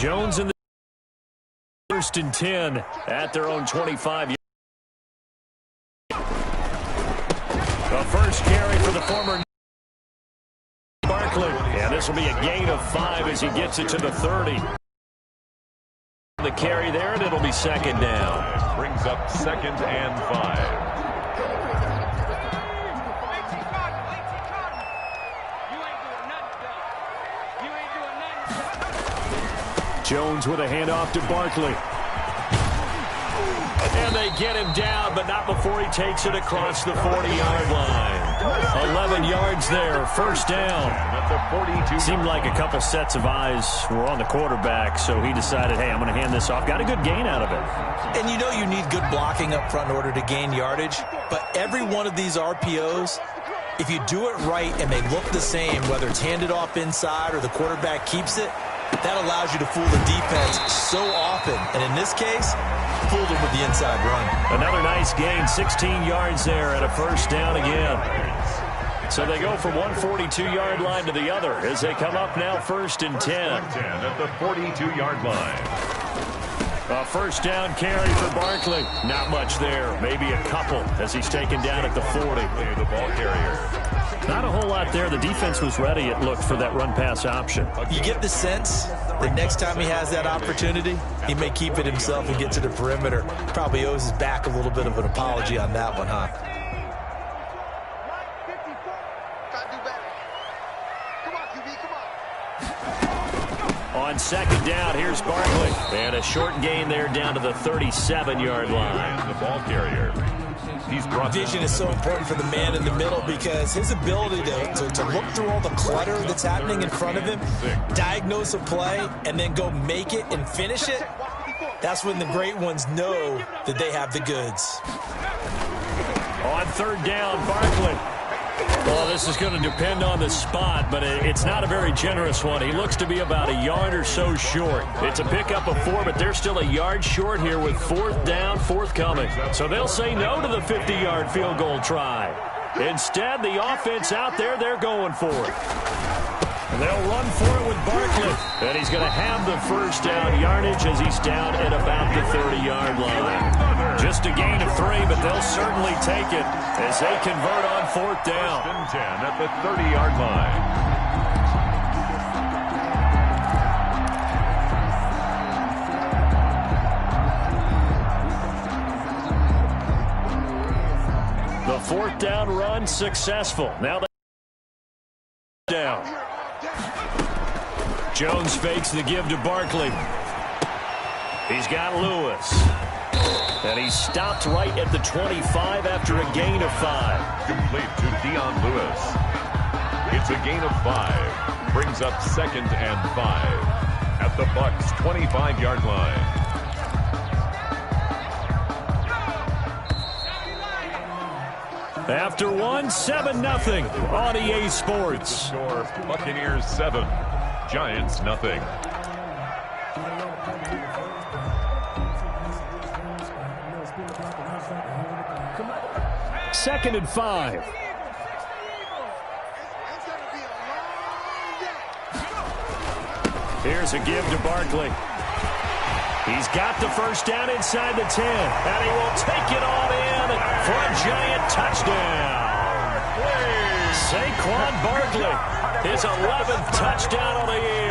Jones in the first and 10 at their own 25. The first carry for the former Barkley. And this will be a gain of 5 as he gets it to the 30. The carry there, and it'll be second down. Brings up second and 5. Jones with a handoff to Barkley. And they get him down, but not before he takes it across the 40-yard line. 11 yards there, first down. Seemed like a couple sets of eyes were on the quarterback, so he decided, hey, I'm going to hand this off. Got a good gain out of it. And you know you need good blocking up front in order to gain yardage, but every one of these RPOs, if you do it right and they look the same, whether it's handed off inside or the quarterback keeps it, that allows you to fool the defense so often. And in this case, fooled him with the inside run. Another nice gain, 16 yards there at a first down again. So they go from one 42-yard line to the other as they come up now first and 10. At the 42-yard line. A first down carry for Barkley. Not much there. Maybe a couple as he's taken down at the 40. The ball carrier. Not a whole lot there. The defense was ready, it looked, for that run-pass option. You get the sense that next time he has that opportunity, he may keep it himself and get to the perimeter. Probably owes his back a little bit of an apology on that one, huh? On second down, here's Barkley. And a short gain there down to the 37-yard line. The ball carrier. Vision is so important for the man in the middle because his ability to look through all the clutter that's happening in front of him, diagnose a play, and then go make it and finish it, that's when the great ones know that they have the goods. On third down, Barkley. Well, this is going to depend on the spot, but it's not a very generous one. He looks to be about a yard or so short. It's a pickup of 4, but they're still a yard short here with fourth down, forthcoming. So they'll say no to the 50-yard field goal try. Instead, the offense out there, they're going for it. They'll run for it with Barkley. And he's going to have the first down yardage as he's down at about the 30-yard line. Just a gain of 3, but they'll certainly take it as they convert on fourth down. First and 10 at the 30-yard line. The fourth down run successful. Now they down. Jones fakes the give to Barkley. He's got Lewis. And he's stopped right at the 25 after a gain of 5. Complete to Dion Lewis. It's a gain of 5. Brings up second and 5 at the Bucs' 25-yard line. After one, 7-0 on EA Sports. Score, Buccaneers 7, Giants nothing. Second and 5. Here's a give to Barkley. He's got the first down inside the 10, and he will take it all in for a Giant touchdown. Saquon Barkley, his 11th touchdown of the year.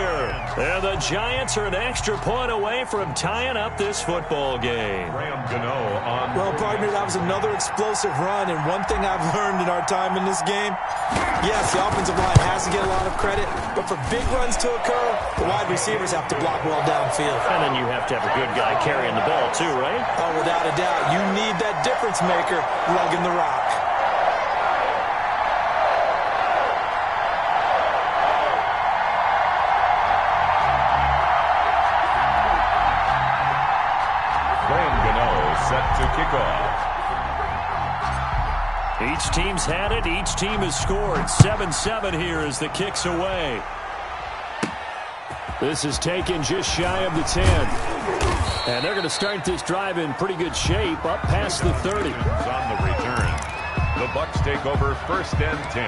And the Giants are an extra point away from tying up this football game. Well, partner, that was another explosive run, and one thing I've learned in our time in this game, yes, the offensive line has to get a lot of credit, but for big runs to occur, the wide receivers have to block well downfield. And then you have to have a good guy carrying the ball too, right? Oh, without a doubt. You need that difference maker lugging the rock. Set to kick off. Each team's had it. Each team has scored. 7-7 here as the kick's away. This is taken just shy of the 10. And they're going to start this drive in pretty good shape up past the 30. On the return, the Bucs take over first and 10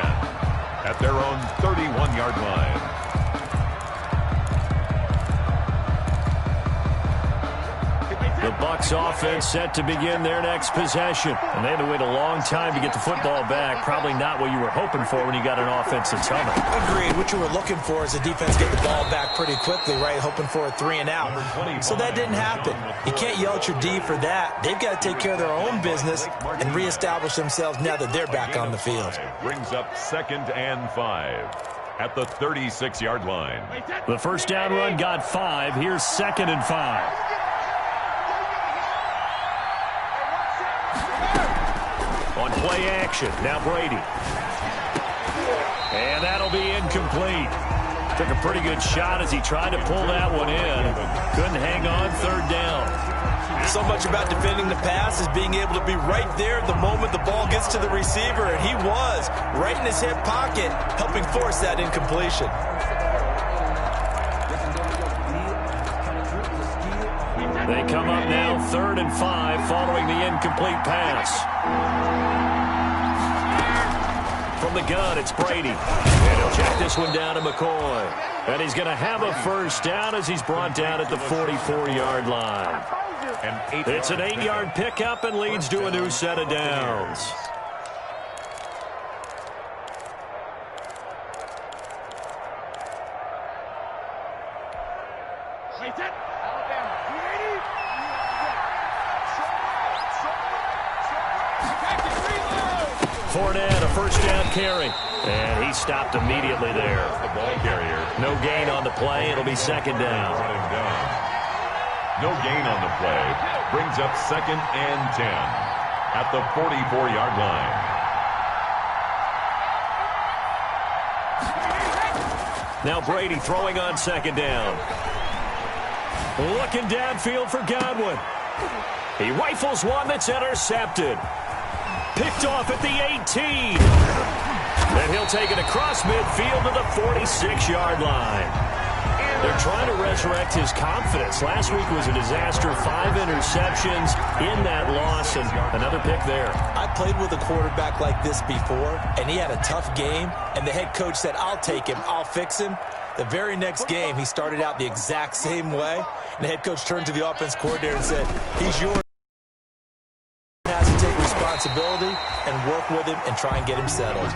at their own 31-yard line. Bucs offense set to begin their next possession. And they had to wait a long time to get the football back. Probably not what you were hoping for when you got an offense that's humming. Agreed. What you were looking for is the defense get the ball back pretty quickly, right? Hoping for a 3 and out. So that didn't happen. You can't yell at your D for that. They've got to take care of their own business and reestablish themselves now that they're back on the field. Brings up 2nd and 5 at the 36-yard line. The first down run got 5. Here's 2nd and 5. On play action, now Brady. And that'll be incomplete. Took a pretty good shot as he tried to pull that one in. Couldn't hang on, 3rd down. So much about defending the pass is being able to be right there at the moment the ball gets to the receiver, and he was right in his hip pocket, helping force that incompletion. They come up now 3rd and 5 following the incomplete pass. From the gun, it's Brady. And he'll check this one down to McCoy. And he's going to have a first down as he's brought down at the 44-yard line. It's an 8-yard pickup and leads to a new set of downs. Fournette, a first down carry. And he stopped immediately there. The ball carrier. No gain on the play. It'll be 2nd down. No gain on the play. Brings up 2nd and 10 at the 44-yard line. Now Brady throwing on 2nd down. Looking downfield for Godwin. He rifles one that's intercepted. Picked off at the 18. And he'll take it across midfield to the 46-yard line. They're trying to resurrect his confidence. Last week was a disaster. 5 interceptions in that loss, and another pick there. I played with a quarterback like this before, and he had a tough game, and the head coach said, I'll take him, I'll fix him. The very next game, he started out the exact same way, and the head coach turned to the offense coordinator and said, he's yours. Has to take responsibility and work with him and try and get him settled.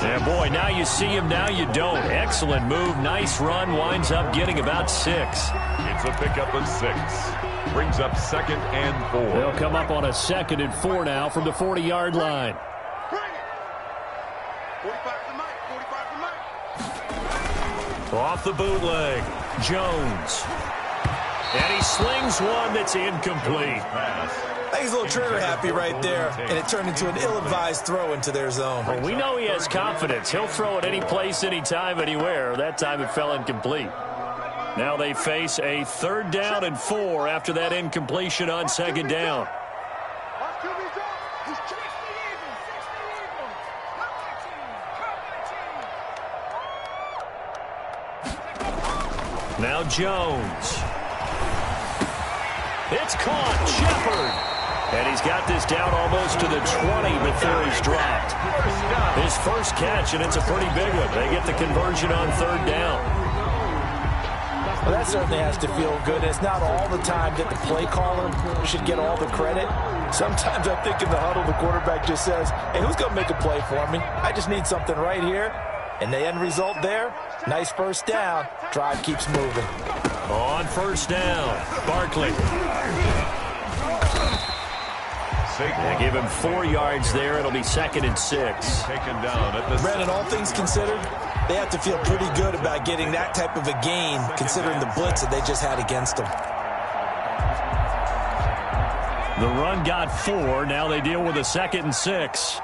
Yeah, boy, now you see him, now you don't. Excellent move, nice run, winds up getting about 6. It's a pickup of 6. Brings up 2nd and 4. They'll come up on a 2nd and 4 now from the 40-yard line. Off the bootleg, Jones. And he slings one that's incomplete. I think he's a little trigger happy right there, and it turned into an ill-advised throw into their zone. Well, we know he has confidence. He'll throw it any place, anytime, anywhere. That time it fell incomplete. Now they face a 3rd down and 4 after that incompletion on 2nd down. Now Jones. It's caught. Shepard. And he's got this down almost to the 20 before he's dropped. His first catch, and it's a pretty big one. They get the conversion on 3rd down. Well, that certainly has to feel good. It's not all the time that the play caller should get all the credit. Sometimes I think in the huddle, the quarterback just says, hey, who's going to make a play for me? I just need something right here. And the end result there, nice first down. Drive keeps moving. On 1st down, Barkley. They give him 4 yards there. It'll be 2nd and 6. Taken down at the Brandon, all things considered, they have to feel pretty good about getting that type of a gain, considering the blitz that they just had against them. The run got 4. Now they deal with a 2nd and 6.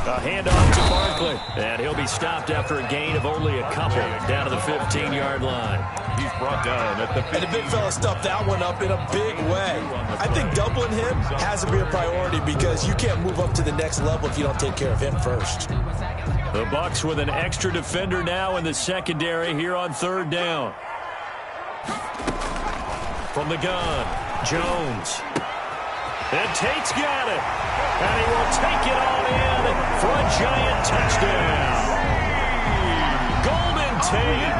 A handoff to Barkley. And he'll be stopped after a gain of only a couple down to the 15-yard line. He's brought down at the 15. And the big fella stuffed that one up in a big way. I think doubling him has to be a priority because you can't move up to the next level if you don't take care of him first. The Bucs with an extra defender now in the secondary here on 3rd down. From the gun, Jones. And Tate's got it. And he will take it on in for a Giant touchdown. Golden Tate,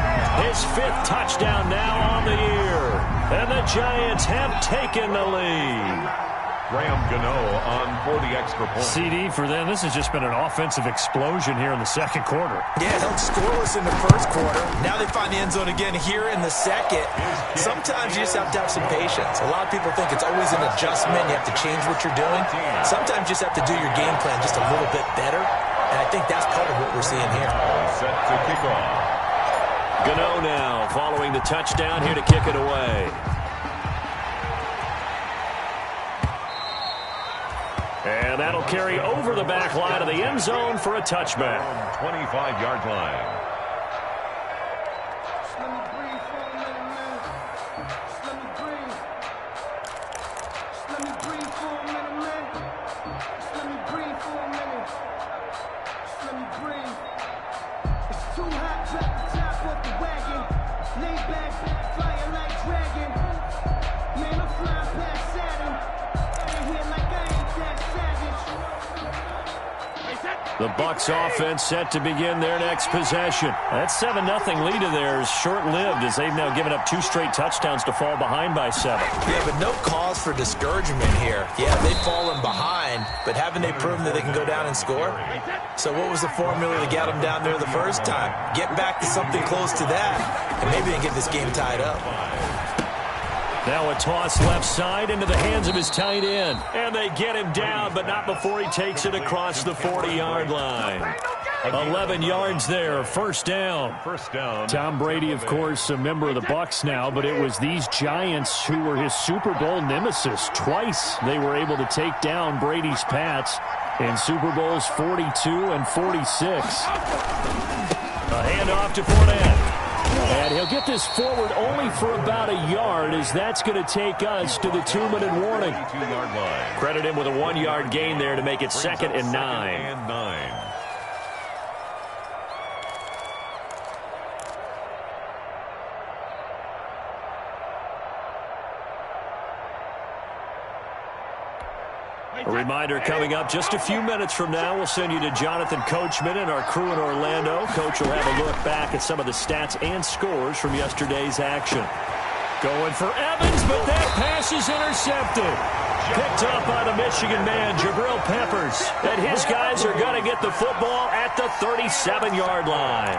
his 5th touchdown now on the year. And the Giants have taken the lead. Graham Gano on for the extra point. CD for them. This has just been an offensive explosion here in the second quarter. Yeah, held scoreless in the first quarter. Now they find the end zone again here in the second. Sometimes you just have to have some patience. A lot of people think it's always an adjustment. You have to change what you're doing. Sometimes you just have to do your game plan just a little bit better. And I think that's part of what we're seeing here. Set to kick off. Gano now following the touchdown here to kick it away. And that'll carry over the back line of the end zone for a touchback. 25-yard line. Let me breathe for a minute, man. Let me breathe. Let me breathe for a minute, man. Let me breathe for a minute. Let me breathe. It's too hot, drop the top off the wagon. Lay back, flying like dragon. Man, I'm flying past Saturn. Out here like I ain't that savage. The Bucs offense set to begin their next possession. That 7-0 lead of theirs short-lived as they've now given up 2 straight touchdowns to fall behind by 7. Yeah, but no cause for discouragement here. Yeah, they've fallen behind, but haven't they proven that they can go down and score? So what was the formula to get them down there the first time? Get back to something close to that, and maybe they can get this game tied up. Now a toss left side into the hands of his tight end. And they get him down, but not before he takes it across the 40-yard line. 11 yards there, first down. First down. Tom Brady, of course, a member of the Bucs now, but it was these Giants who were his Super Bowl nemesis. Twice they were able to take down Brady's Pats in Super Bowls 42 and 46. A handoff to Fournette. And he'll get this forward only for about a yard, as that's going to take us to the 2-minute warning. 2-yard line. Credit him with a 1-yard gain there to make it 2nd and 9. A reminder coming up just a few minutes from now. We'll send you to Jonathan Coachman and our crew in Orlando. Coach will have a look back at some of the stats and scores from yesterday's action. Going for Evans, but that pass is intercepted. Picked up by the Michigan man, Jabril Peppers. And his guys are going to get the football at the 37-yard line.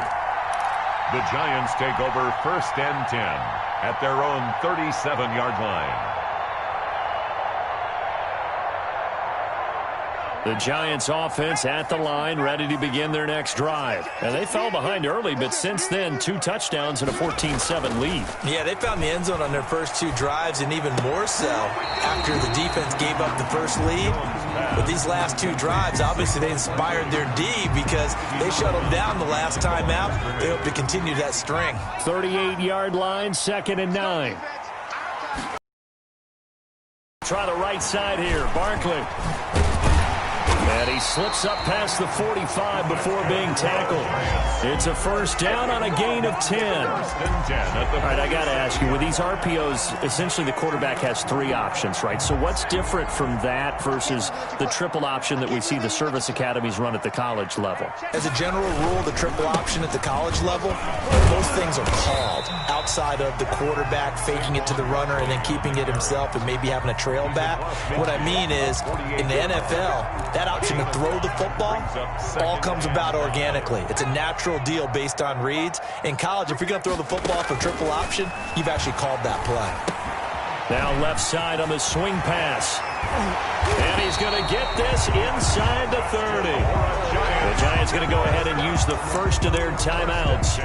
The Giants take over 1st and 10 at their own 37-yard line. The Giants offense at the line, ready to begin their next drive. And they fell behind early, but since then, 2 touchdowns and a 14-7 lead. Yeah, they found the end zone on their first 2 drives, and even more so after the defense gave up the first lead. But these last 2 drives, obviously they inspired their D because they shut them down the last time out. They hope to continue that string. 38-yard line, 2nd and 9. Try the right side here, Barkley. And he slips up past the 45 before being tackled. It's a first down on a gain of 10. All right, I got to ask you, with these RPOs, essentially the quarterback has 3 options, right? So what's different from that versus the triple option that we see the service academies run at the college level? As a general rule, the triple option at the college level, those things are called outside of the quarterback faking it to the runner and then keeping it himself and maybe having a trail back. What I mean is, in the NFL, that option to throw the football all comes about organically. It's a natural deal based on reads. In college, if you're going to throw the football for triple option, you've actually called that play. Now left side on the swing pass. And he's going to get this inside the 30. The Giants going to go ahead and use the first of their timeouts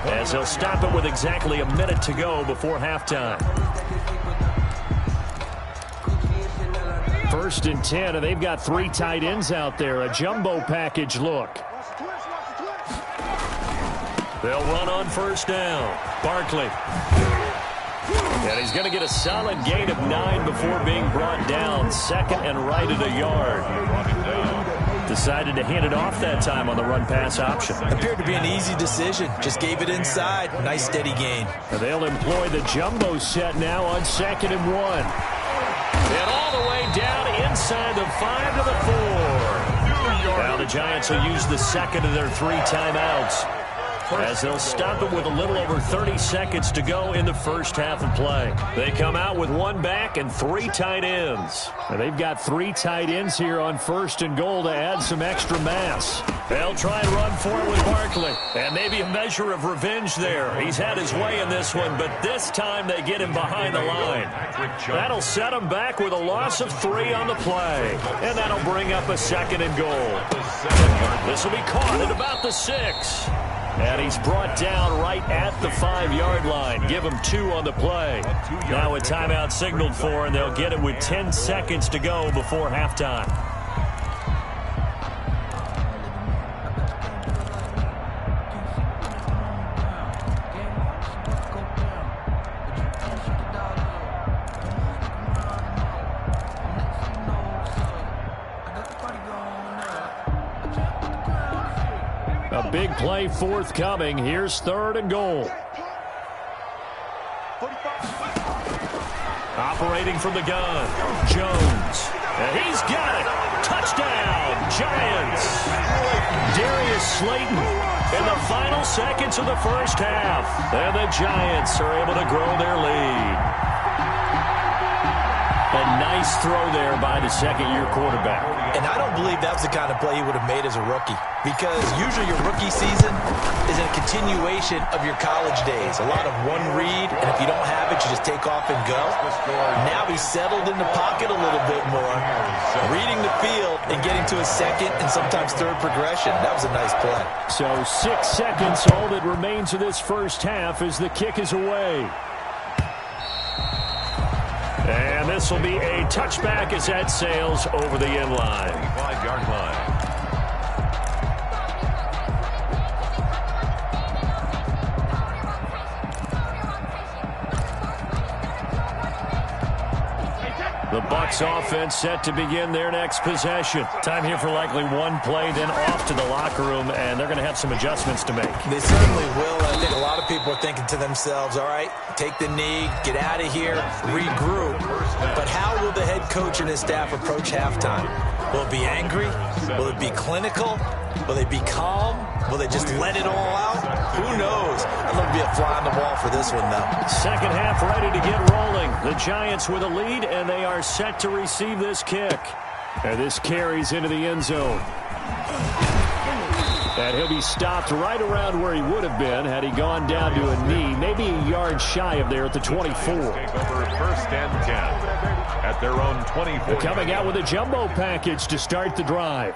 as they'll stop it with exactly a minute to go before halftime. 1st and 10, and they've got 3 tight ends out there. A jumbo package look. They'll run on first down. Barkley. And he's going to get a solid gain of 9 before being brought down. 2nd and right at a yard. Decided to hand it off that time on the run-pass option. Appeared to be an easy decision. Just gave it inside. Nice steady gain. And they'll employ the jumbo set now on 2nd and 1. And all the way down inside the 5 to the 4. Now the Giants will use the second of their 3 timeouts, as they'll stop it with a little over 30 seconds to go in the first half of play. They come out with 1 back and 3 tight ends. Now they've got 3 tight ends here on 1st and goal to add some extra mass. They'll try and run for it with Barkley, and maybe a measure of revenge there. He's had his way in this one, but this time they get him behind the line. That'll set him back with a loss of 3 on the play, and that'll bring up a 2nd and goal. This will be caught at about the 6. And he's brought down right at the 5-yard line. Give him 2 on the play. Now a timeout signaled for, and they'll get it with 10 seconds to go before halftime. A big play forthcoming. Here's 3rd and goal. Operating from the gun, Jones. And he's got it. Touchdown, Giants. Darius Slayton in the final seconds of the first half. And the Giants are able to grow their lead. A nice throw there by the 2nd-year quarterback. And I don't believe that was the kind of play he would have made as a rookie, because usually your rookie season is a continuation of your college days. A lot of one read, and if you don't have it, you just take off and go. Now he's settled in the pocket a little bit more, reading the field and getting to a 2nd and sometimes 3rd progression. That was a nice play. So 6 seconds, all that remains of this first half as the kick is away. And this will be a touchback as that sails over the end line. 5-yard line. The Bucs offense set to begin their next possession. Time here for likely 1 play, then off to the locker room, and they're going to have some adjustments to make. They certainly will. I think a lot of people are thinking to themselves, all right, take the knee, get out of here, regroup. But how will the head coach and his staff approach halftime? Will it be angry? Will it be clinical? Will they be calm? Will they just let it all out? Who knows? I'd love to be a fly on the wall for this one, though. Second half ready to get rolling. The Giants with a lead, and they are set to receive this kick. And this carries into the end zone. And he'll be stopped right around where he would have been had he gone down to a knee, maybe a yard shy of there at the 24. Take over 1st and 10 at their own 24. They're coming out with a jumbo package to start the drive.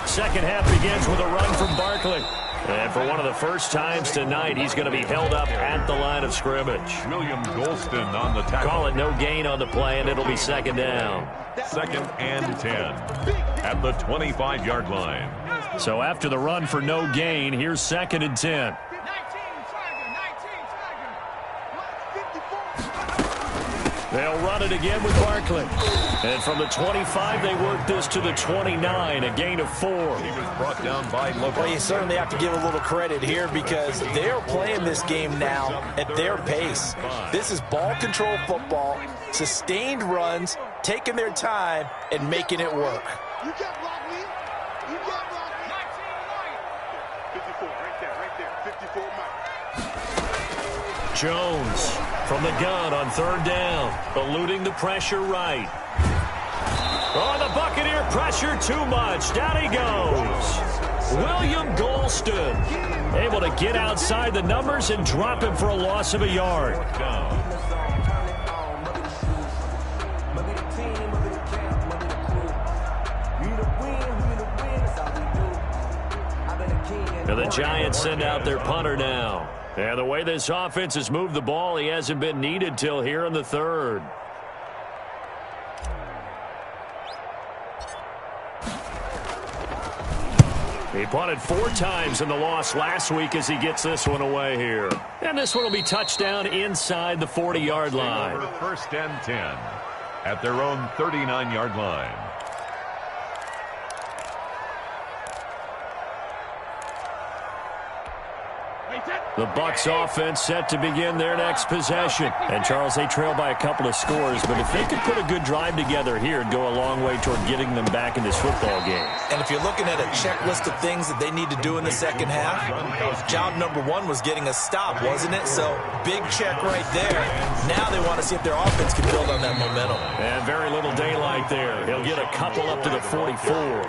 Second half begins with a run from Barkley. And for one of the first times tonight, he's going to be held up at the line of scrimmage. William Golston on the tackle. Call it no gain on the play, and it'll be 2nd down. 2nd and 10 at the 25-yard line. So after the run for no gain, here's 2nd and 10. They'll run it again with Barkley. And from the 25, they work this to the 29, a gain of 4. He was brought down by Logan. Well, you certainly have to give a little credit here because they're playing this game now at their pace. This is ball control football, sustained runs, taking their time, and making it work. You can't block me. You can't block me. 54, right there. 54, Mike. Jones from the gun on 3rd down, eluding the pressure right. Oh, the Buccaneer pressure too much. Down he goes. William Golston able to get outside the numbers and drop him for a loss of a yard. And the Giants send out their punter now. And the way this offense has moved the ball, he hasn't been needed till here in the 3rd. He punted 4 times in the loss last week as he gets this one away here. And this one will be touchdown inside the 40-yard line. 1st and 10 at their own 39-yard line. The Bucs offense set to begin their next possession. And, Charles, they trail by a couple of scores, but if they could put a good drive together here, it'd go a long way toward getting them back in this football game. And if you're looking at a checklist of things that they need to do in the second half, job number one was getting a stop, wasn't it? So, big check right there. Now they want to see if their offense can build on that momentum. And very little daylight there. He'll get a couple up to the 44.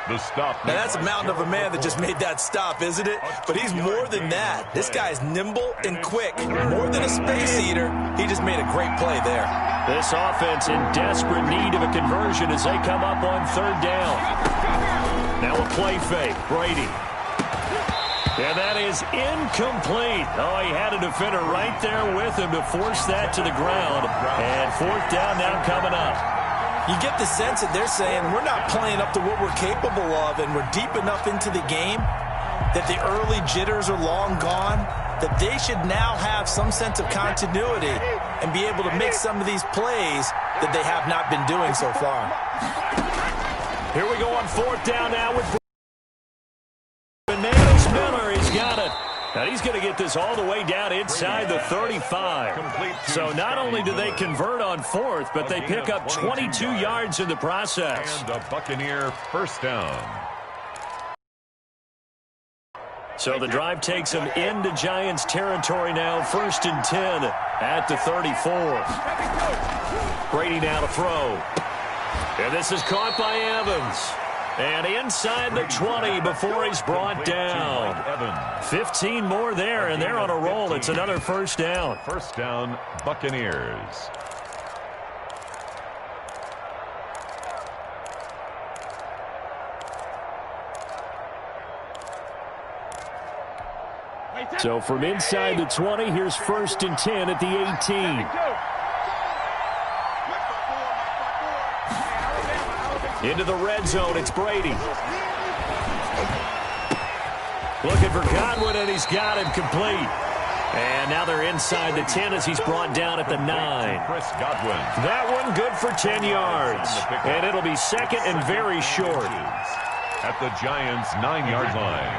The stop. Now, that's a mountain of a man that just made that stop, isn't it? But he's more than that. This guy's nimble and quick. More than a space eater, he just made a great play there. This offense in desperate need of a conversion as they come up on third down. Now a play fake. Brady. And that is incomplete. Oh, he had a defender right there with him to force that to the ground. And fourth down now coming up. You get the sense that they're saying we're not playing up to what we're capable of, and we're deep enough into the game that the early jitters are long gone, that they should now have some sense of continuity and be able to make some of these plays that they have not been doing so far. Here we go on fourth down now with Bananas Miller. He's got it. Now he's going to get this all the way down inside the 35. So not only do they convert on fourth, but they pick up 22 yards in the process. And a Buccaneer first down. So the drive takes them into Giants territory now. 1st and 10 at the 34. Brady now to throw. And this is caught by Evans. And inside the 20 before he's brought down. 15 more there, and they're on a roll. It's another first down. First down, Buccaneers. So from inside the 20, here's 1st and 10 at the 18. Into the red zone, it's Brady. Looking for Godwin, and he's got him complete. And now they're inside the 10 as he's brought down at the 9. Chris Godwin. That one good for 10 yards. And it'll be second and very short. At the Giants' 9-yard line.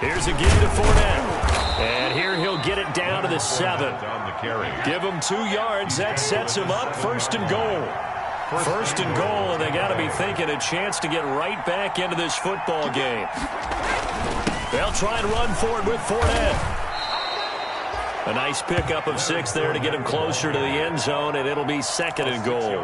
Here's a give to Fournette. And here he'll get it down to the 7. Give him 2 yards. That sets him up. 1st and goal. 1st and goal, and they got to be thinking a chance to get right back into this football game. They'll try and run for it with Fournette. A nice pickup of 6 there to get him closer to the end zone, and it'll be 2nd and goal.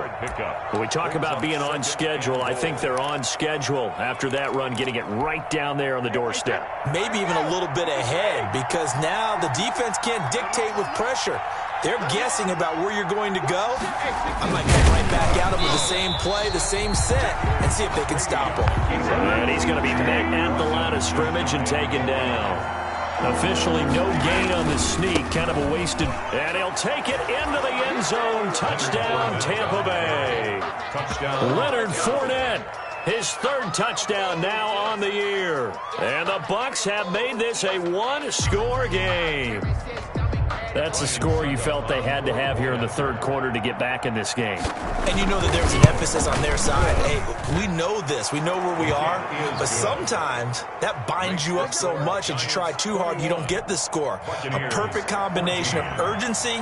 When we talk about being on schedule, I think they're on schedule after that run, getting it right down there on the doorstep. Maybe even a little bit ahead, because now the defense can't dictate with pressure. They're guessing about where you're going to go. I might come right back at them with the same play, the same set, and see if they can stop him. And he's going to be met at the line of scrimmage and taken down. Officially no gain on the sneak, kind of a wasted. And he'll take it into the end zone. Touchdown, Tampa Bay. Touchdown. Leonard Fournette, his 3rd touchdown now on the year. And the Bucs have made this a 1-score game. That's a score you felt they had to have here in the 3rd quarter to get back in this game. And you know that there's an emphasis on their side. Hey, we know this. We know where we are. But sometimes that binds you up so much that you try too hard, you don't get the score. A perfect combination of urgency,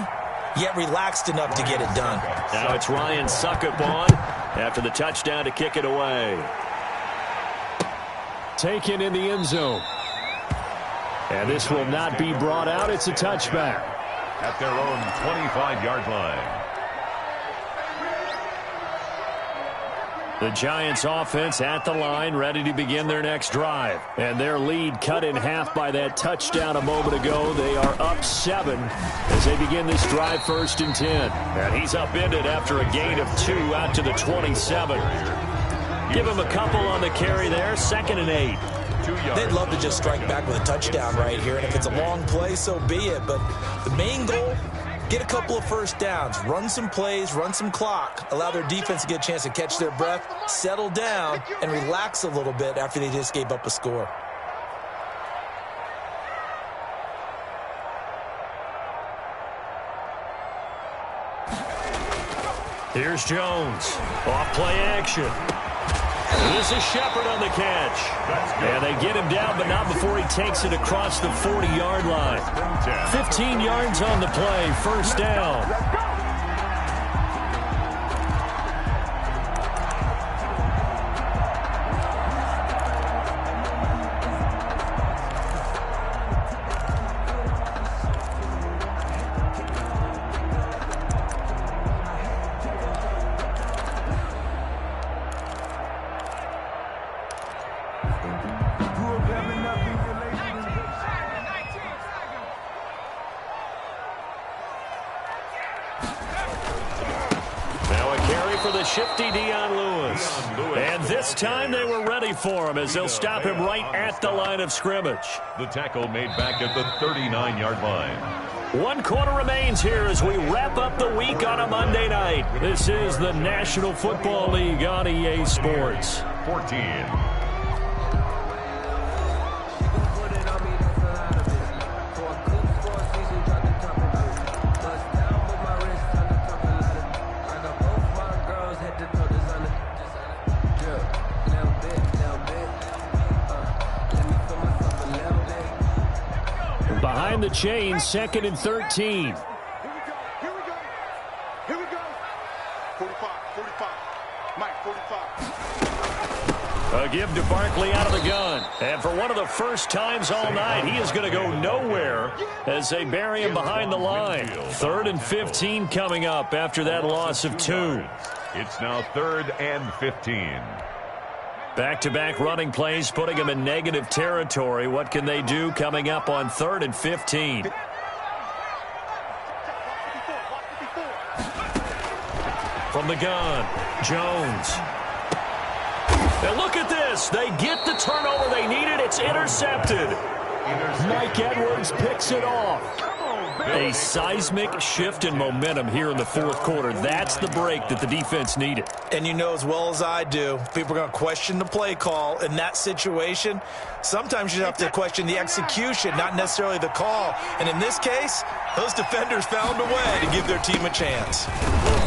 yet relaxed enough to get it done. Now it's Ryan Suckup on after the touchdown to kick it away. Taken in the end zone. And this will not be brought out. It's a touchback. At their own 25-yard line. The Giants offense at the line, ready to begin their next drive. And their lead cut in half by that touchdown a moment ago. They are up 7 as they begin this drive, 1st and 10. And he's upended after a gain of 2 out to the 27. Give him a couple on the carry there, 2nd and 8. They'd love to just strike back with a touchdown right here, and if it's a long play, so be it. But the main goal, get a couple of first downs, run some plays, run some clock, allow their defense to get a chance to catch their breath, settle down, and relax a little bit after they just gave up a score. Here's Jones. Off play action. This is Shepard on the catch. And they get him down, but not before he takes it across the 40-yard line. 15 yards on the play, first down. Shifty Dion Lewis. And this time they were ready for him as they'll stop him right at the line of scrimmage. The tackle made back at the 39-yard line. 1 quarter remains here as we wrap up the week on a Monday night. This is the National Football League on EA Sports. 14. Behind the chain, 2nd and 13. Here we go. 45. Mike, 45. A give to Barkley out of the gun. And for one of the first times all night, he is going to go nowhere as they bury him behind the line. 3rd and 15 coming up after that loss of 2. It's now 3rd and 15. Back-to-back running plays, putting them in negative territory. What can they do coming up on 3rd and 15? From the gun, Jones. And look at this. They get the turnover they needed. It's intercepted. Mike Edwards picks it off. A seismic shift in momentum here in the 4th quarter. That's the break that the defense needed. And you know as well as I do, people are going to question the play call in that situation. Sometimes you have to question the execution, not necessarily the call. And in this case, those defenders found a way to give their team a chance.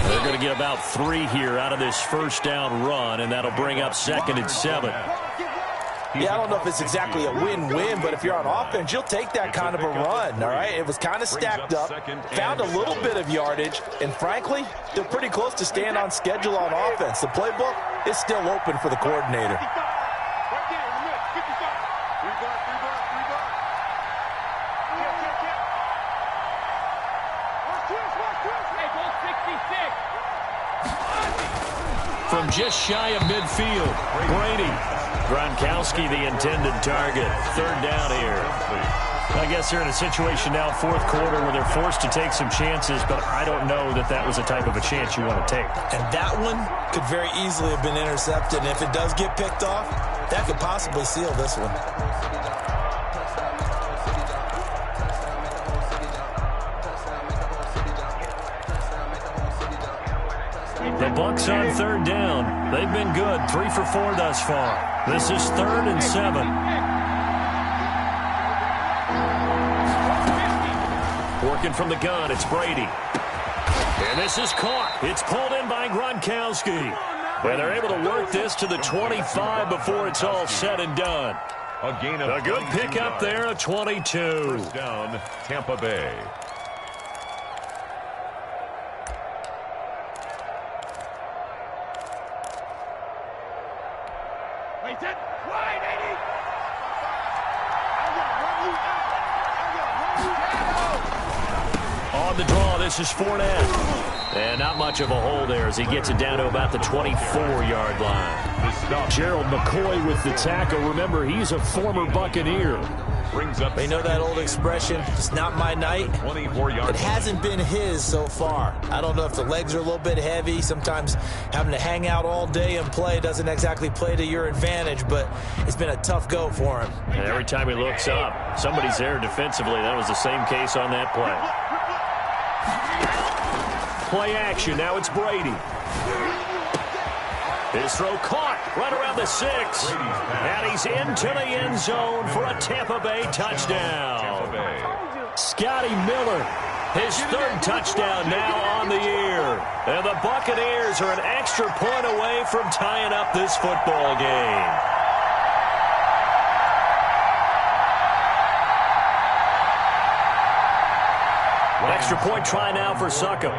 They're going to get about 3 here out of this first down run, and that'll bring up 2nd and 7. Yeah, I don't know if it's exactly a win-win, but if you're on offense, you'll take that kind of a run, all right? It was kind of stacked up, found a little bit of yardage, and frankly, they're pretty close to staying on schedule on offense. The playbook is still open for the coordinator. From just shy of midfield, Brady. Gronkowski, the intended target. 3rd down here. I guess they're in a situation now, 4th quarter, where they're forced to take some chances, but I don't know that that was the type of a chance you want to take. And that one could very easily have been intercepted, and if it does get picked off, that could possibly seal this one. The Bucs on 3rd down. They've been good, 3 for 4 thus far. This is 3rd and 7. Working from the gun, it's Brady. And this is caught. It's pulled in by Gronkowski. And they're able to work this to the 25 before it's all said and done. A gain of a good pickup there of 22. First down, Tampa Bay. On the draw, this is Fournette. And not much of a hole there as he gets it down to about the 24-yard line. Gerald McCoy with the tackle. Remember, he's a former Buccaneer. They know that old expression, it's not my night. 24 yards. It hasn't been his so far. I don't know if the legs are a little bit heavy. Sometimes having to hang out all day and play doesn't exactly play to your advantage, but it's been a tough go for him. And every time he looks up, somebody's there defensively. That was the same case on that play. Play action. Now it's Brady. His throw caught right around the 6. And he's into the end zone for a Tampa Bay touchdown. Scotty Miller. His third touchdown now on the year. And the Buccaneers are an extra point away from tying up this football game. Extra point try now for Succop.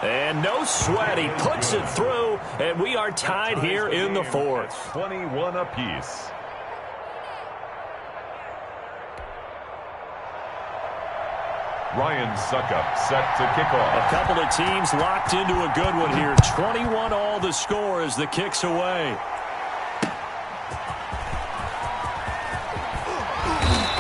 And no sweat. He puts it through, and we are tied here in the fourth. 21 apiece. Ryan Succop set to kick off. A couple of teams locked into a good one here. 21 all the score as the kick's away.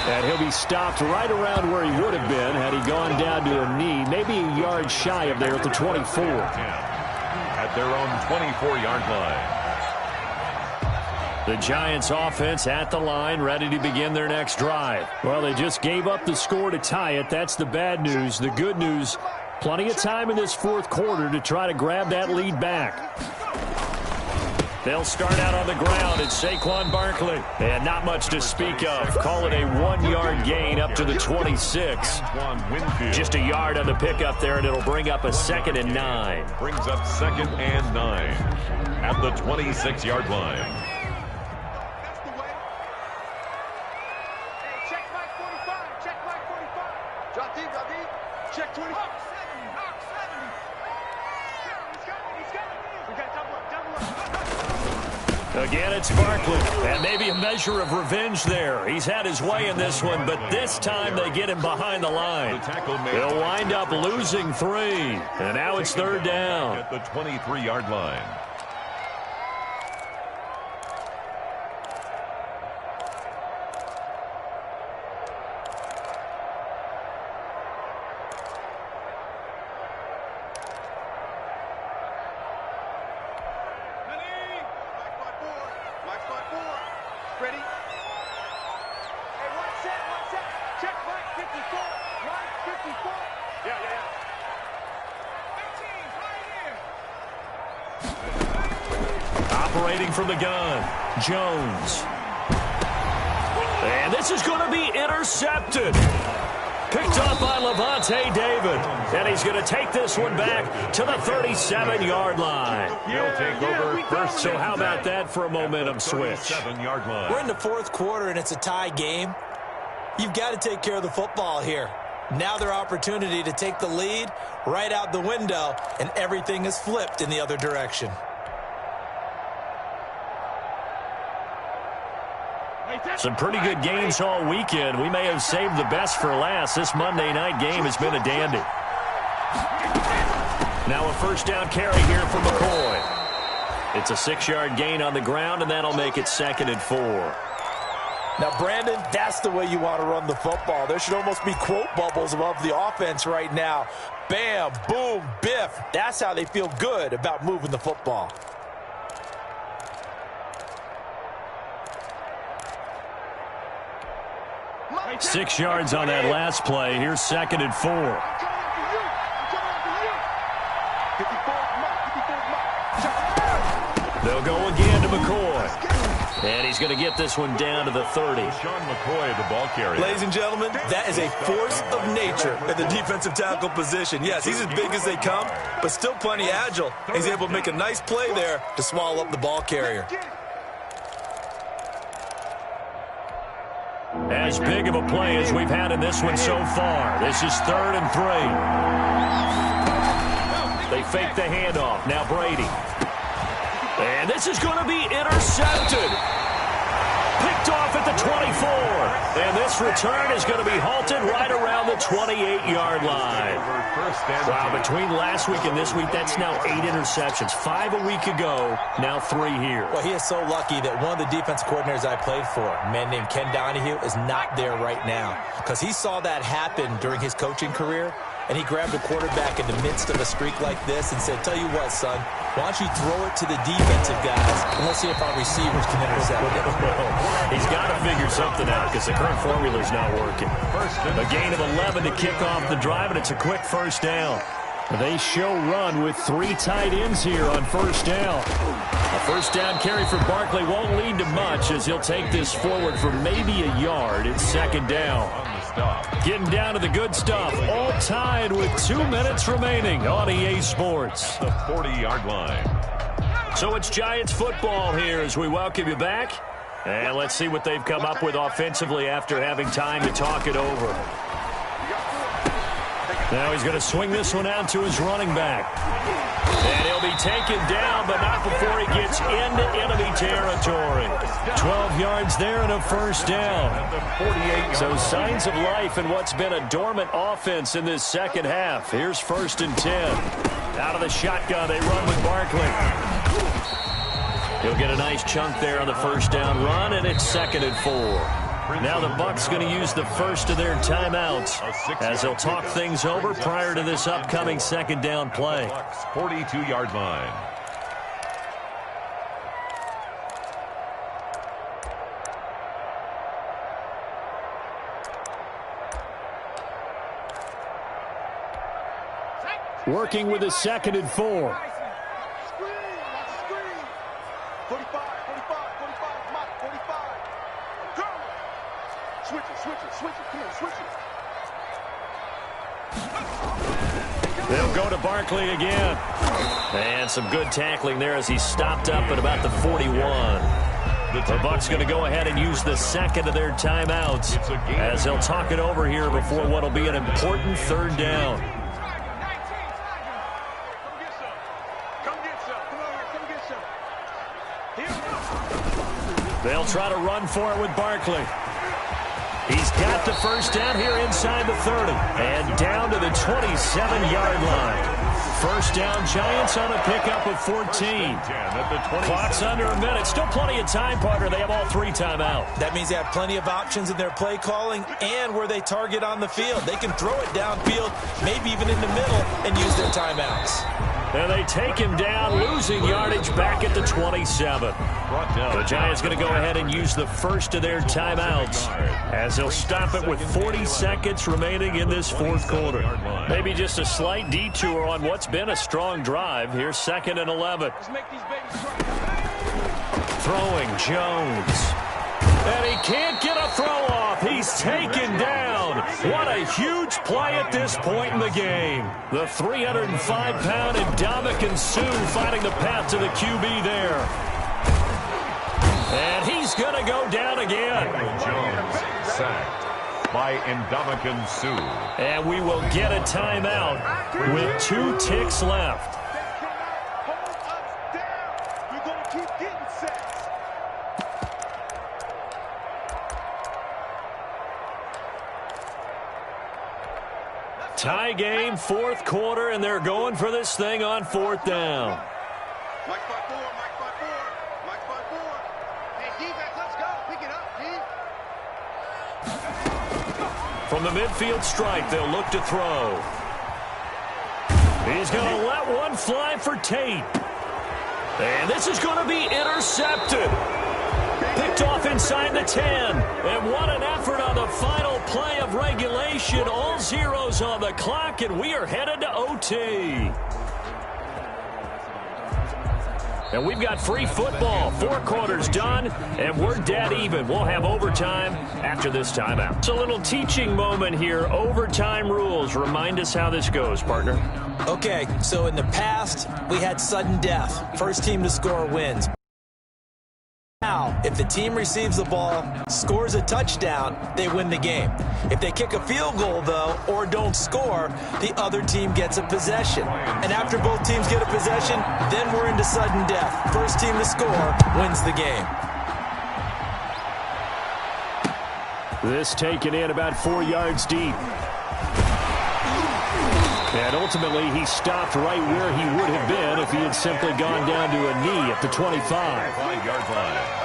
And he'll be stopped right around where he would have been had he gone down to a knee, maybe a yard shy of there at the 24. At their own 24-yard line. The Giants offense at the line, ready to begin their next drive. Well, they just gave up the score to tie it. That's the bad news. The good news, plenty of time in this fourth quarter to try to grab that lead back. They'll start out on the ground. It's Saquon Barkley. And not much to speak of. Call it a 1-yard gain up to the 26. Just a yard on the pickup there, and it'll bring up a 2nd and 9. Brings up 2nd and 9 at the 26-yard line. Check 20. Again, it's Barkley. And maybe a measure of revenge there. He's had his way in this one, but this time they get him behind the line. They'll wind up losing 3. And now it's 3rd down. At the 23-yard line. Ready? Hey, one set. Check Mike 54. Mike 54. Yeah. 18, right here. Operating from the gun, Jones. And this is going to be intercepted. Picked up by Levante David. And he's going to take this one back to the 37-yard line. They'll take over first. So how about that for a momentum switch? 7-yard line. We're in the fourth quarter, and it's a tie game. You've got to take care of the football here. Now their opportunity to take the lead right out the window, and everything is flipped in the other direction. Some pretty good games all weekend. We may have saved the best for last. This Monday night game has been a dandy. Now a first down carry here for McCoy. It's a 6-yard gain on the ground, and that'll make it 2nd and 4. Now, Brandon, that's the way you want to run the football. There should almost be quote bubbles above the offense right now. Bam, boom, biff. That's how they feel good about moving the football. 6 yards on that last play. Here's 2nd and 4. They'll go again to McCoy. And he's going to get this one down to the 30. Sean McCoy, the ball carrier. Ladies and gentlemen, that is a force of nature at the defensive tackle position. Yes, he's as big as they come, but still plenty agile. He's able to make a nice play there to swallow up the ball carrier. As big of a play as we've had in this one so far. This is 3rd and 3. They fake the handoff. Now Brady. And this is going to be intercepted. Picked off at the 24. And this return is going to be halted right around the 28-yard line. Wow, between last week and this week, that's now 8 interceptions. 5 a week ago, now 3 here. Well, he is so lucky that one of the defense coordinators I played for, a man named Ken Donahue, is not there right now. Because he saw that happen during his coaching career, and he grabbed a quarterback in the midst of a streak like this and said, tell you what, son, why don't you throw it to the defensive guys, and let's see if our receivers can intercept it. He's got to figure something out because the current formula is not working. A gain of 11 to kick off the drive, and it's a quick first down. They show run with 3 tight ends here on first down. A first down carry for Barkley won't lead to much as he'll take this forward for maybe a yard. It's second down. Getting down to the good stuff. All tied with 2 minutes remaining on EA Sports. The 40-yard line. So it's Giants football here as we welcome you back. And let's see what they've come up with offensively after having time to talk it over. Now he's going to swing this one out to his running back. And he'll be taken down, but not before he gets into enemy territory. 12 yards there and a first down. So signs of life in what's been a dormant offense in this second half. Here's 1st and 10. Out of the shotgun, they run with Barkley. He'll get a nice chunk there on the first down run, and it's 2nd and 4. Now the Bucs going to use the first of their timeouts as they'll talk things over prior to this upcoming second down play. 42-yard line. Working with a 2nd and 4. They'll go to Barkley again. And some good tackling there as he stopped up at about the 41. The Bucs going to go ahead and use the 2nd of their timeouts as they'll talk it over here before what will be an important 3rd down. They'll try to run for it with Barkley. He's got the first down here inside the 30 and down to the 27-yard line. First down, Giants on a pickup of 14. Clock's under a minute. Still plenty of time, partner. They have all 3 timeouts. That means they have plenty of options in their play calling and where they target on the field. They can throw it downfield, maybe even in the middle, and use their timeouts. And they take him down, losing yardage back at the 27. The Giants going to go ahead and use the first of their timeouts as they'll stop it with 40 seconds remaining in this 4th quarter. Maybe just a slight detour on what's been a strong drive. Here's 2nd and 11. Throwing Jones. And he can't get a throw off. He's taken down. What a huge play at this point in the game. The 305-pound Ndamukong Suh finding the path to the QB there. And he's going to go down again. Jones sacked by Ndamukong Suh. And we will get a timeout with 2 ticks left. Tie game, 4th quarter, and they're going for this thing on 4th down. Mike 5-4, Mike 5-4, Mike 5-4. Hey, defense, let's go. Pick it up, D. From the midfield stripe, they'll look to throw. He's going to let one fly for Tate. And this is going to be intercepted. Picked off inside the 10. And what an effort on the final play of regulation. All zeros on the clock, and we are headed to OT. And we've got free football. 4 quarters done, and we're dead even. We'll have overtime after this timeout. It's a little teaching moment here. Overtime rules. Remind us how this goes, partner. Okay, so in the past, we had sudden death. First team to score wins. Now, if the team receives the ball, scores a touchdown, they win the game. If they kick a field goal, though, or don't score, the other team gets a possession. And after both teams get a possession, then we're into sudden death. First team to score wins the game. This taken in about 4 yards deep. And ultimately, he stopped right where he would have been if he had simply gone down to a knee at the 25. 5-yard line.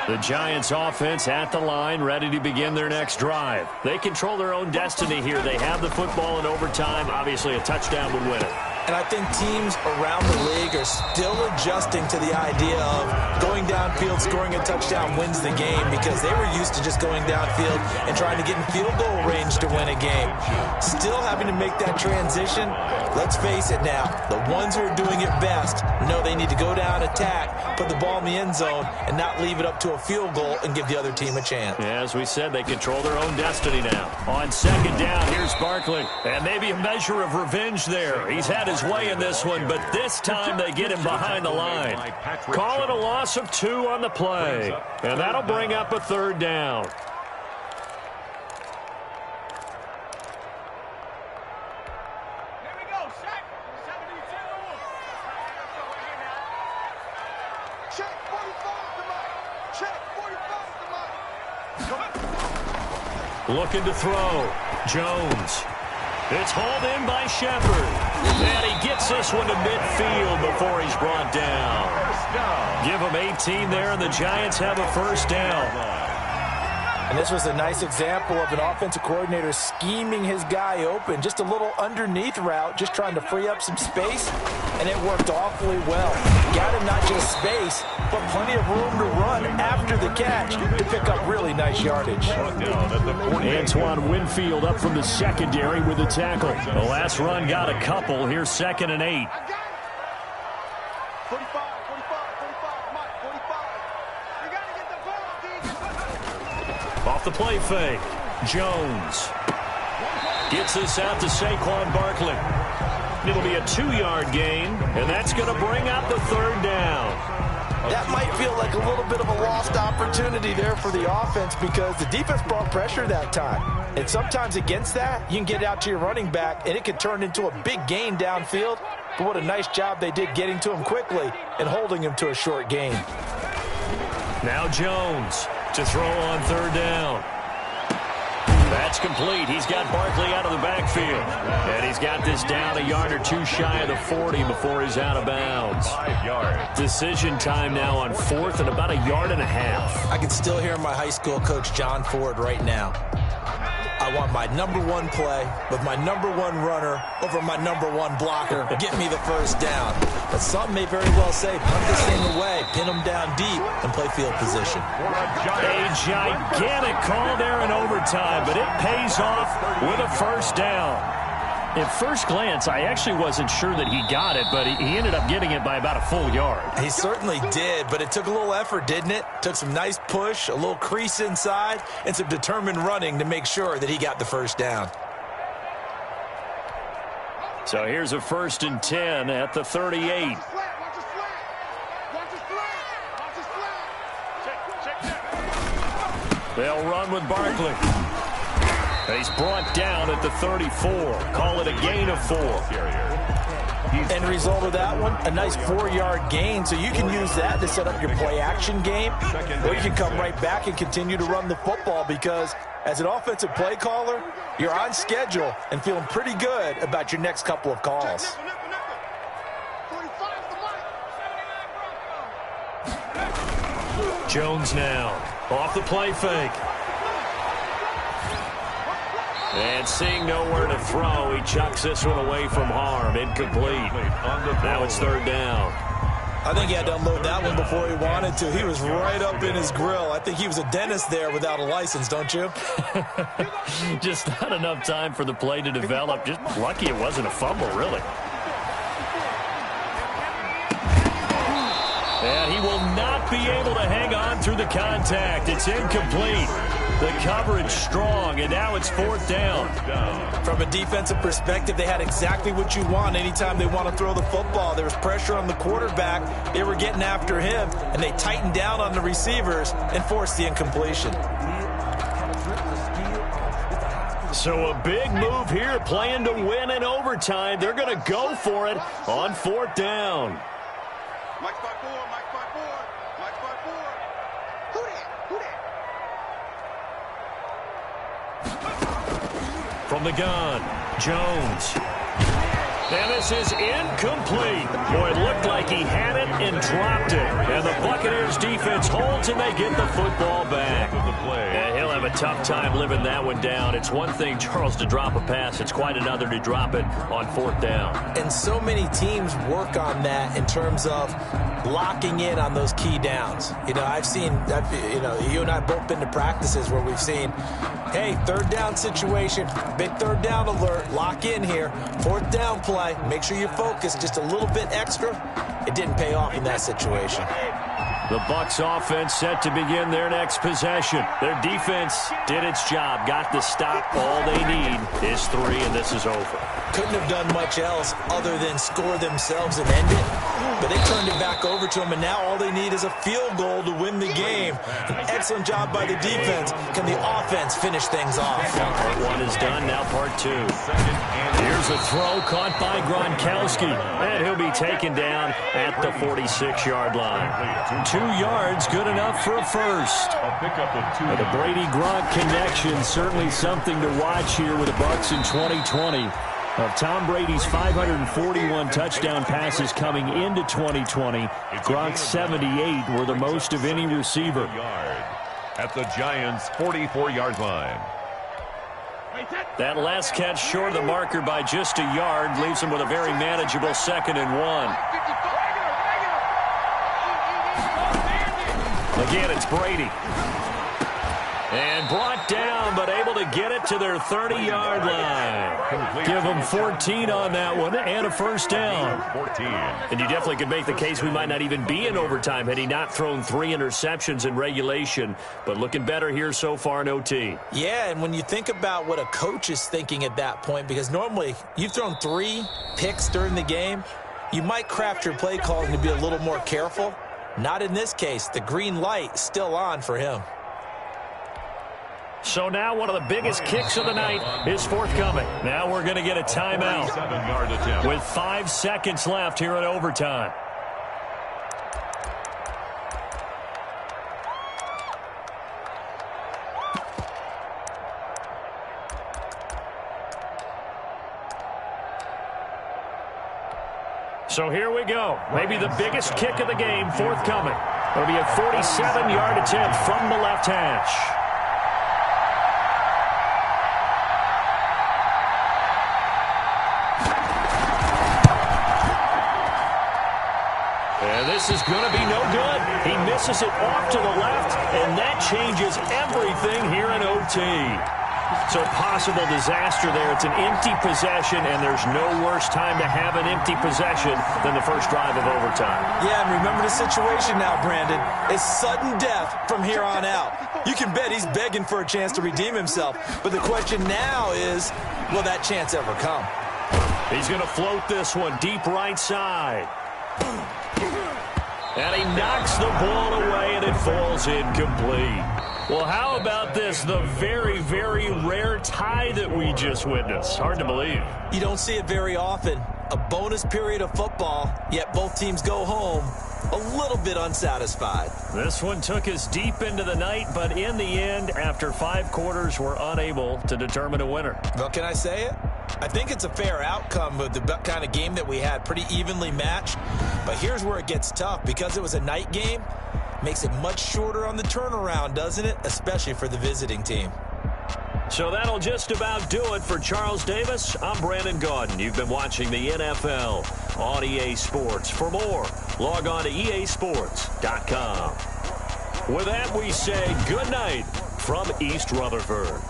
The Giants offense at the line, ready to begin their next drive. They control their own destiny here. They have the football in overtime. Obviously, a touchdown would win it. And I think teams around the league are still adjusting to the idea of going downfield, scoring a touchdown wins the game, because they were used to just going downfield and trying to get in field goal range to win a game. Still having to make that transition. Let's face it now, the ones who are doing it best know they need to go down, attack, put the ball in the end zone, and not leave it up to a field goal and give the other team a chance. Yeah, as we said, they control their own destiny now. On second down, here's Barkley. And maybe a measure of revenge there. He's had his way in this one, but this time they get him behind the line. Call it a loss of 2 on the play. And that'll bring up a third down. Looking to throw. Jones. It's hauled in by Shepard. And he gets this one to midfield before he's brought down. Give him 18 there, and the Giants have a first down. And this was a nice example of an offensive coordinator scheming his guy open. Just a little underneath route, just trying to free up some space, and it worked awfully well. Got him not just space, but plenty of room to run after the catch to pick up really nice yardage. Antoine Winfield up from the secondary with the tackle. The last run got a couple. Here's 2nd and 8. 45, 45, Mike, 45. You got to get the ball, D. Off the play fake. Jones gets this out to Saquon Barkley. It'll be a 2-yard gain, and that's going to bring up the third down. That might feel like a little bit of a lost opportunity there for the offense, because the defense brought pressure that time. And sometimes against that, you can get out to your running back, and it can turn into a big gain downfield. But what a nice job they did getting to him quickly and holding him to a short gain. Now Jones to throw on third down. That's complete. He's got Barkley out of the backfield. And he's got this down a yard or 2 shy of the 40 before he's out of bounds. 5 yards. Decision time now on 4th and about a yard and a half. I can still hear my high school coach, John Ford, right now. I want my number 1 play with my number 1 runner over my number 1 blocker. Get me the first down. But some may very well say, punt this thing away, pin them down deep, and play field position. A gigantic call there in overtime, but it pays off with a first down. At first glance, I actually wasn't sure that he got it, but he ended up getting it by about a full yard. He certainly did, but it took a little effort, didn't it? Took some nice push, a little crease inside, and some determined running to make sure that he got the first down. So here's a 1st and 10 at the 38. They'll run with Barkley. He's brought down at the 34. Call it a gain of 4. And the result of that one, a nice 4-yard gain. So you can use that to set up your play-action game, or you can come right back and continue to run the football, because as an offensive play caller, you're on schedule and feeling pretty good about your next couple of calls. Jones now off the play fake. And seeing nowhere to throw, he chucks this one away from harm. Incomplete. Now it's 3rd down. I think he had to unload that one before he wanted to. He was right up in his grill. I think he was a dentist there without a license, don't you? Just not enough time for the play to develop. Just lucky it wasn't a fumble, really. And he will not be able to hang on through the contact. It's incomplete. The coverage strong, and now it's 4th down. From a defensive perspective, they had exactly what you want anytime they want to throw the football. There was pressure on the quarterback. They were getting after him, and they tightened down on the receivers and forced the incompletion. So a big move here, playing to win in overtime. They're going to go for it on 4th down. Mike 5-4, Mike 5-4, Mike 5-4. Who that? From the gun, Jones. And this is incomplete. Boy, it looked like he had it and dropped it. And the Buccaneers defense holds and they get the football back. Yeah, he'll have a tough time living that one down. It's one thing, Charles, to drop a pass. It's quite another to drop it on 4th down. And so many teams work on that in terms of locking in on those key downs. You know, I've seen, you and I both been to practices where we've seen, hey, 3rd down situation, big 3rd down alert, lock in here, 4th down play, make sure you focus just a little bit extra. It didn't pay off in that situation. The Bucs offense set to begin their next possession. Their defense did its job, got the stop. All they need is 3, and this is over. Couldn't have done much else other than score themselves and end it. But they turned it back over to them, and now all they need is a field goal to win the game. An excellent job by the defense. Can the offense finish things off? Part 1 is done, now part 2. Here's a throw caught by Gronkowski, and he'll be taken down at the 46-yard line. 2 yards, good enough for a first. The Brady-Gronk connection, certainly something to watch here with the Bucs in 2020. Of Tom Brady's 541 touchdown passes coming into 2020, Gronk's 78 were the most of any receiver. At the Giants' 44-yard line. That last catch short of the marker by just a yard leaves him with a very manageable 2nd and 1. Again, it's Brady. And brought down, but able to get it to their 30-yard line. Give them 14 on that one and a first down. And you definitely could make the case we might not even be in overtime had he not thrown 3 interceptions in regulation. But looking better here so far in OT. Yeah, and when you think about what a coach is thinking at that point, because normally you've thrown 3 picks during the game, you might craft your play calling to be a little more careful. Not in this case. The green light is still on for him. So now one of the biggest kicks of the night is forthcoming. Now we're going to get a timeout with 5 seconds left here in overtime. So here we go. Maybe the biggest kick of the game forthcoming. It'll be a 47-yard attempt from the left hash. And this is going to be no good. He misses it off to the left, and that changes everything here in OT. So possible disaster there. It's an empty possession, and there's no worse time to have an empty possession than the first drive of overtime. Yeah, and remember the situation now, Brandon. It's sudden death from here on out. You can bet he's begging for a chance to redeem himself. But the question now is, will that chance ever come? He's going to float this one deep right side. And he knocks the ball away, and it falls incomplete. Well, how about this? The very, very rare tie that we just witnessed. Hard to believe. You don't see it very often. A bonus period of football, yet both teams go home a little bit unsatisfied. This one took us deep into the night, but in the end, after 5 quarters, we're unable to determine a winner. Well, can I say it? I think it's a fair outcome of the kind of game that we had, pretty evenly matched. But here's where it gets tough. Because it was a night game, makes it much shorter on the turnaround, doesn't it? Especially for the visiting team. So that'll just about do it for Charles Davis. I'm Brandon Gaudin. You've been watching the NFL on EA Sports. For more, log on to easports.com. With that, we say good night from East Rutherford.